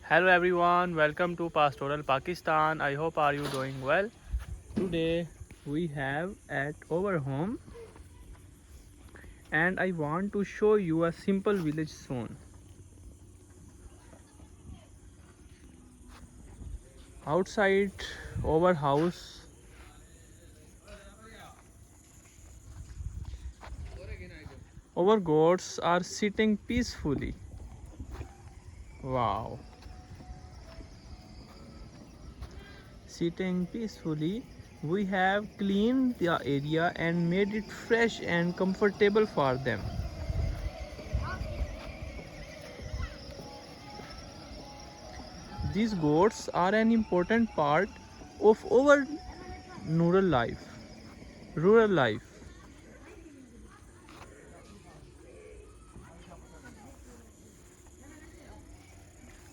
Hello everyone, welcome to Pastoral Pakistan. I hope are you doing well. Today we have at our home and I want to show you a simple village soon. Outside our house our goats are sitting peacefully. Wow. Sitting peacefully, we have cleaned the area and made it fresh and comfortable for them. These goats are an important part of our rural life. Rural life.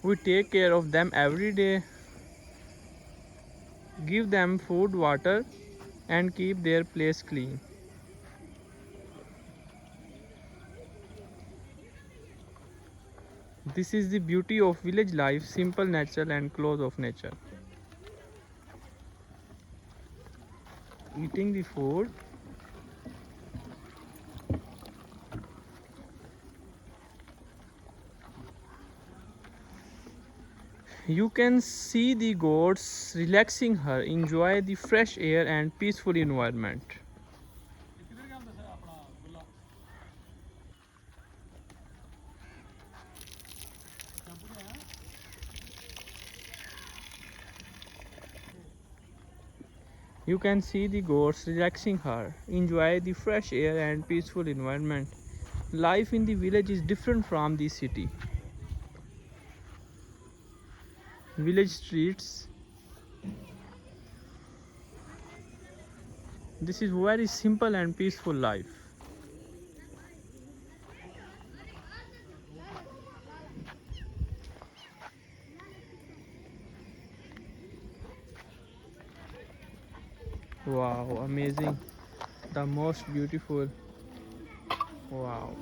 We take care of them every day, give them food, water, and keep their place clean. This is the beauty of village life, simple, natural, and close of nature. Eating the food, you can see the goats relaxing her, enjoy the fresh air and peaceful environment. You can see the goats relaxing her, enjoy the fresh air and peaceful environment. Life in the village is different from the city. Village streets. This is very simple and peaceful life. Wow, amazing. The most beautiful. Wow.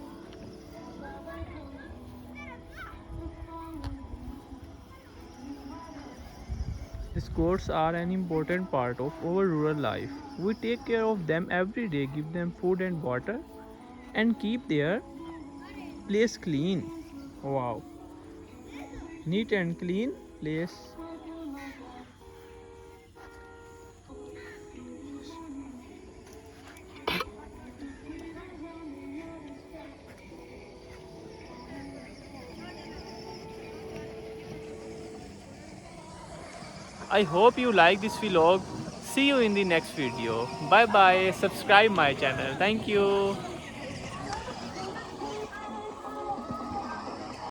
These goats are an important part of our rural life. We take care of them every day, give them food and water, and keep their place clean. Wow. Neat and clean place. I hope you like this vlog. See you in the next video. Bye bye. Subscribe my channel. Thank you.